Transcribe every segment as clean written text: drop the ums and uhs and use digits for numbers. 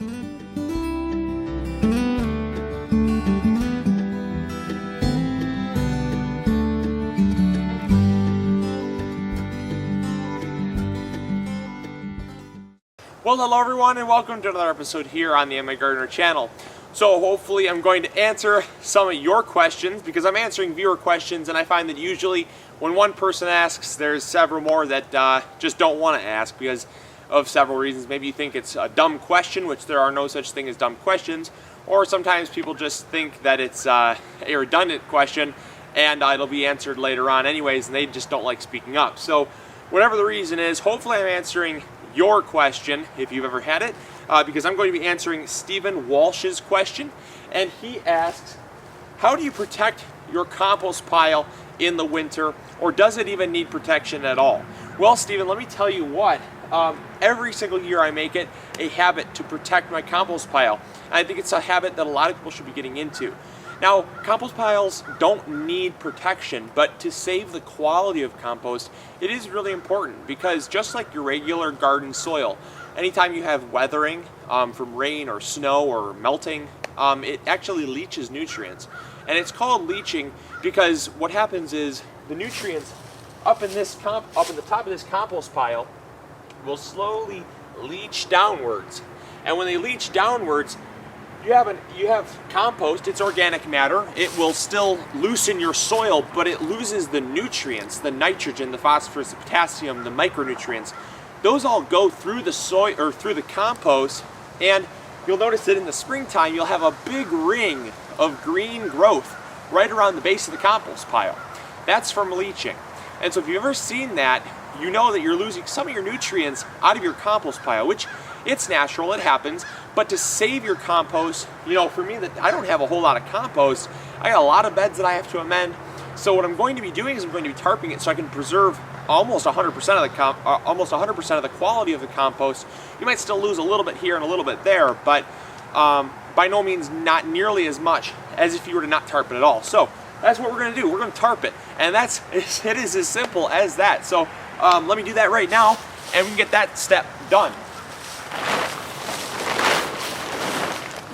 Well, hello everyone and welcome to another episode here on the MIgardener channel. So hopefully I'm going to answer some of your questions because I'm answering viewer questions, and I find that usually when one person asks, there's several more that just don't want to ask because of several reasons. Maybe you think it's a dumb question, which there are no such thing as dumb questions, or sometimes people just think that it's a redundant question and it'll be answered later on anyways, and they just don't like speaking up. So whatever the reason is, hopefully I'm answering your question, if you've ever had it, because I'm going to be answering Stephen Walsh's question, and he asks, how do you protect your compost pile in the winter, or does it even need protection at all? Well, Stephen, let me tell you what, every single year I make it a habit to protect my compost pile. And I think it's a habit that a lot of people should be getting into. Now, compost piles don't need protection, but to save the quality of compost, it is really important because just like your regular garden soil, anytime you have weathering from rain or snow or melting, it actually leaches nutrients. And it's called leaching because what happens is the nutrients up in the top of this compost pile will slowly leach downwards. And when they leach downwards, you have compost, it's organic matter. It will still loosen your soil, but it loses the nutrients, the nitrogen, the phosphorus, the potassium, the micronutrients. Those all go through the soil or through the compost, and you'll notice that in the springtime you'll have a big ring of green growth right around the base of the compost pile. That's from leaching. And so if you've ever seen that, you know that you're losing some of your nutrients out of your compost pile, which it's natural, it happens, but to save your compost, you know, for me, that I don't have a whole lot of compost, I got a lot of beds that I have to amend. So what I'm going to be doing is I'm going to be tarping it so I can preserve almost 100% of the quality of the compost. You might still lose a little bit here and a little bit there, but by no means not nearly as much as if you were to not tarp it at all. So that's what we're going to do. We're going to tarp it, and it is as simple as that. So let me do that right now, and we can get that step done.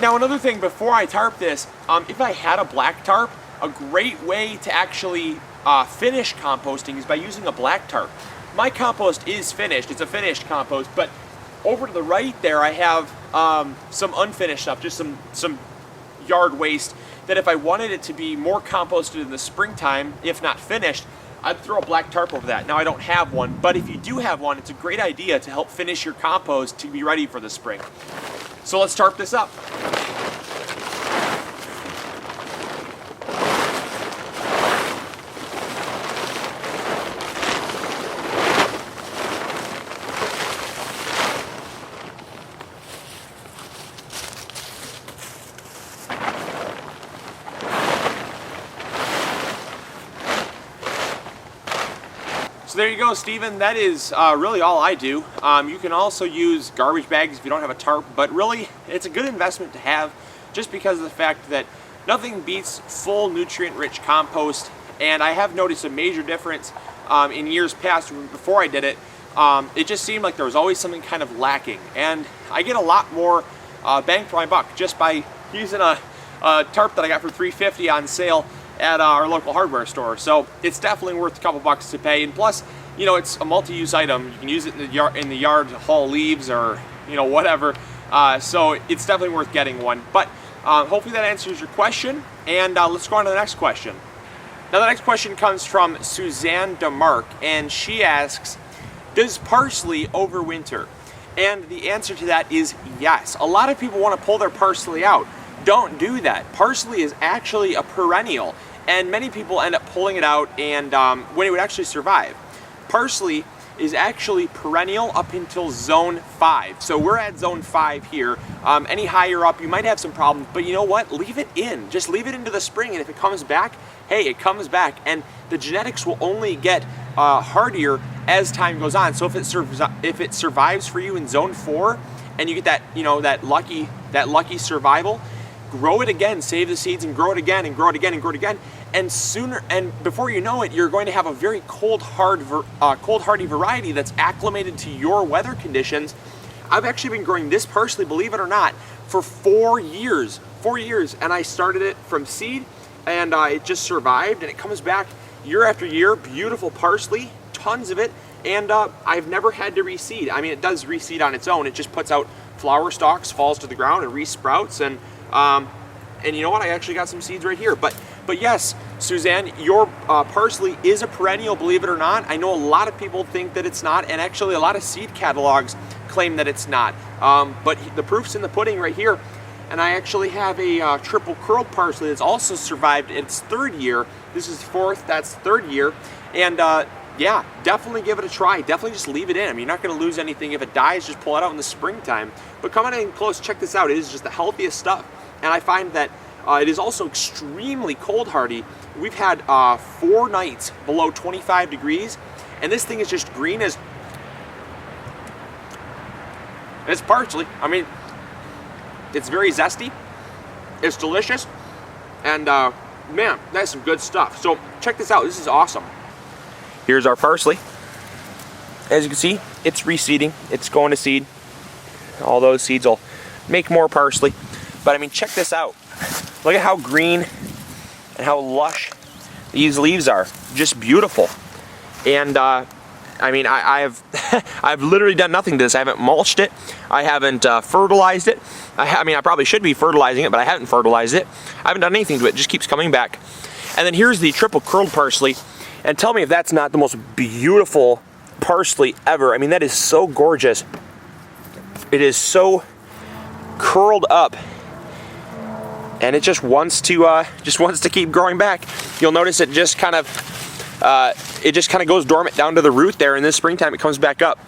Now, another thing before I tarp this, if I had a black tarp, a great way to actually finish composting is by using a black tarp. My compost is finished, it's a finished compost, but over to the right there I have some unfinished stuff, just some yard waste that if I wanted it to be more composted in the springtime, if not finished, I'd throw a black tarp over that. Now I don't have one, but if you do have one, it's a great idea to help finish your compost to be ready for the spring. So let's tarp this up. So there you go, Stephen. That is really all I do. You can also use garbage bags if you don't have a tarp, but really it's a good investment to have just because of the fact that nothing beats full nutrient-rich compost, and I have noticed a major difference in years past before I did it. It just seemed like there was always something kind of lacking, and I get a lot more bang for my buck just by using a tarp that I got for $3.50 on sale at our local hardware store. So it's definitely worth a couple bucks to pay, and plus, you know, it's a multi-use item. You can use it in the yard to haul leaves or, you know, whatever. So it's definitely worth getting one. But hopefully that answers your question, and let's go on to the next question. Now the next question comes from Suzanne DeMark, and she asks, does parsley overwinter? And the answer to that is yes. A lot of people want to pull their parsley out. Don't do that. Parsley is actually a perennial, and many people end up pulling it out and when it would actually survive. Parsley is actually perennial up until zone 5. So we're at zone 5 here. Any higher up, you might have some problems, but you know what? Leave it in. Just leave it into the spring, and if it comes back, hey, it comes back, and the genetics will only get hardier as time goes on. So if it survives for you in zone 4, and you get that, you know, that lucky survival, grow it again, save the seeds, and grow it again, and grow it again, and grow it again. And sooner, and before you know it, you're going to have a very cold hardy variety that's acclimated to your weather conditions, I've actually been growing this parsley, believe it or not, for 4 years. 4 years, and I started it from seed, and it just survived, and it comes back year after year. Beautiful parsley, tons of it, and I've never had to reseed. I mean, it does reseed on its own. It just puts out flower stalks, falls to the ground, and resprouts, and you know what? I actually got some seeds right here. But yes, Suzanne, your parsley is a perennial, believe it or not. I know a lot of people think that it's not, and actually a lot of seed catalogs claim that it's not. But the proof's in the pudding right here. And I actually have a triple curled parsley that's also survived its 3rd year. This is 4th, that's 3rd year. And yeah, definitely give it a try. Definitely just leave it in. I mean, you're not gonna lose anything. If it dies, just pull it out in the springtime. But come on in close, check this out. It is just the healthiest stuff. And I find that it is also extremely cold hardy. We've had 4 nights below 25 degrees, and this thing is just green as, it's parsley. I mean, it's very zesty, it's delicious, and man, that's some good stuff. So check this out, this is awesome. Here's our parsley. As you can see, it's reseeding, it's going to seed. All those seeds will make more parsley. But I mean, check this out. Look at how green and how lush these leaves are. Just beautiful. And I mean, I've I've literally done nothing to this. I haven't mulched it. I haven't fertilized it. I mean, I probably should be fertilizing it, but I haven't fertilized it. I haven't done anything to it. It just keeps coming back. And then here's the triple curled parsley. And tell me if that's not the most beautiful parsley ever. I mean, that is so gorgeous. It is so curled up, and it just wants to keep growing back. You'll notice it just kind of goes dormant down to the root there, and this springtime it comes back up.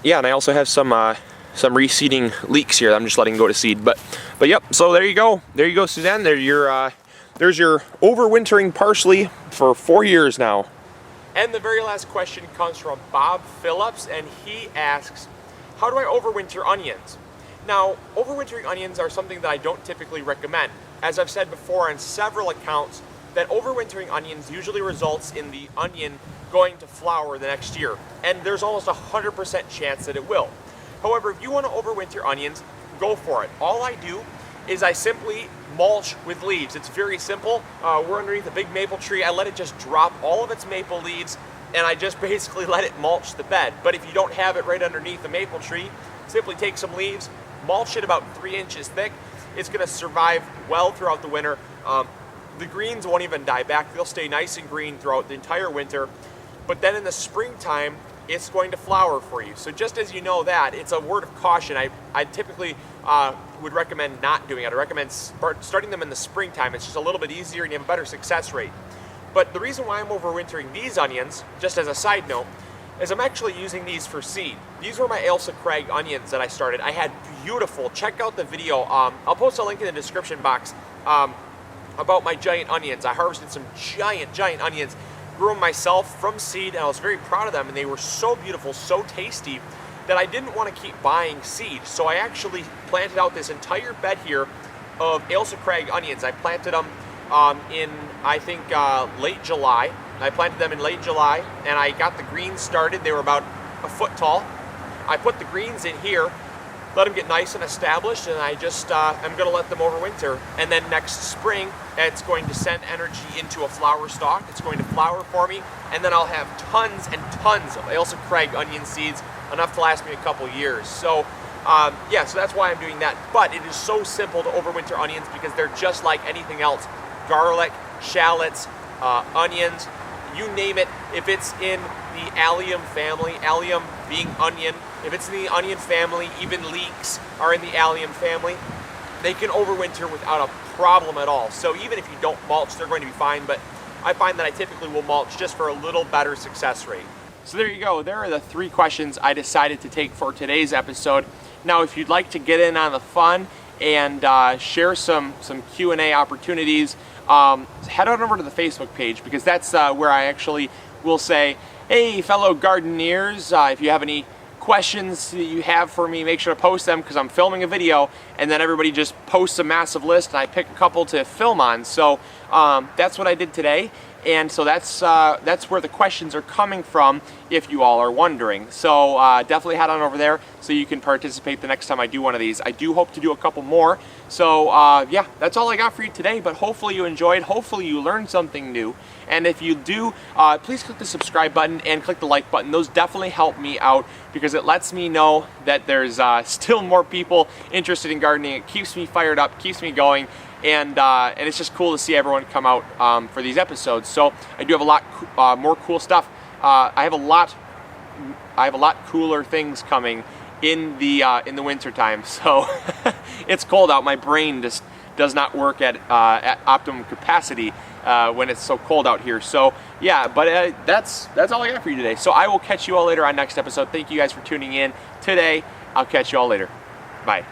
Yeah, and I also have some reseeding leeks here that I'm just letting go to seed. But yep, so there you go, Suzanne. There's your overwintering parsley for 4 years now. And the very last question comes from Bob Phillips, and he asks, how do I overwinter onions? Now, overwintering onions are something that I don't typically recommend. As I've said before on several accounts, that overwintering onions usually results in the onion going to flower the next year, and there's almost 100% chance that it will. However, if you want to overwinter onions, go for it. All I do is I simply mulch with leaves. It's very simple. We're underneath a big maple tree. I let it just drop all of its maple leaves, and I just basically let it mulch the bed. But if you don't have it right underneath the maple tree, simply take some leaves, mulch it about 3 inches thick. It's going to survive well throughout the winter. The greens won't even die back. They'll stay nice and green throughout the entire winter. But then in the springtime, it's going to flower for you. So just as you know that, it's a word of caution. I typically would recommend not doing it. I recommend starting them in the springtime. It's just a little bit easier and you have a better success rate. But the reason why I'm overwintering these onions, just as a side note, is I'm actually using these for seed. These were my Ailsa Craig onions that I started. I had beautiful, check out the video. I'll post a link in the description box about my giant onions. I harvested some giant onions, grew them myself from seed, and I was very proud of them, and they were so beautiful, so tasty, that I didn't want to keep buying seed. So I actually planted out this entire bed here of Ailsa Craig onions. I planted them in, I think, late July. I planted them in late July, and I got the greens started. They were about a foot tall. I put the greens in here, let them get nice and established, and I just I'm going to let them overwinter. And then next spring, it's going to send energy into a flower stalk. It's going to flower for me, and then I'll have tons and tons of Ailsa Craig onion seeds, enough to last me a couple years. So yeah, so that's why I'm doing that. But it is so simple to overwinter onions because they're just like anything else. Garlic, shallots, onions, you name it. If it's in the allium family, allium being onion, if it's in the onion family, even leeks are in the allium family, they can overwinter without a problem at all. So even if you don't mulch, they're going to be fine, but I find that I typically will mulch just for a little better success rate. So there you go. There are the 3 questions I decided to take for today's episode. Now, if you'd like to get in on the fun and share some Q&A opportunities, head on over to the Facebook page, because that's where I actually will say, hey, fellow gardeners, if you have any questions that you have for me, make sure to post them, because I'm filming a video, and then everybody just posts a massive list, and I pick a couple to film on. So that's what I did today. And so that's where the questions are coming from, if you all are wondering. So definitely head on over there so you can participate the next time I do one of these. I do hope to do a couple more. So yeah, that's all I got for you today, but hopefully you enjoyed, hopefully you learned something new. And if you do, please click the subscribe button and click the like button. Those definitely help me out because it lets me know that there's still more people interested in gardening. It keeps me fired up, keeps me going. And it's just cool to see everyone come out for these episodes. So I do have a lot more cool stuff. I have a lot cooler things coming in the winter time. So it's cold out. My brain just does not work at optimum capacity when it's so cold out here. So yeah, but that's all I got for you today. So I will catch you all later on next episode. Thank you guys for tuning in today. I'll catch you all later. Bye.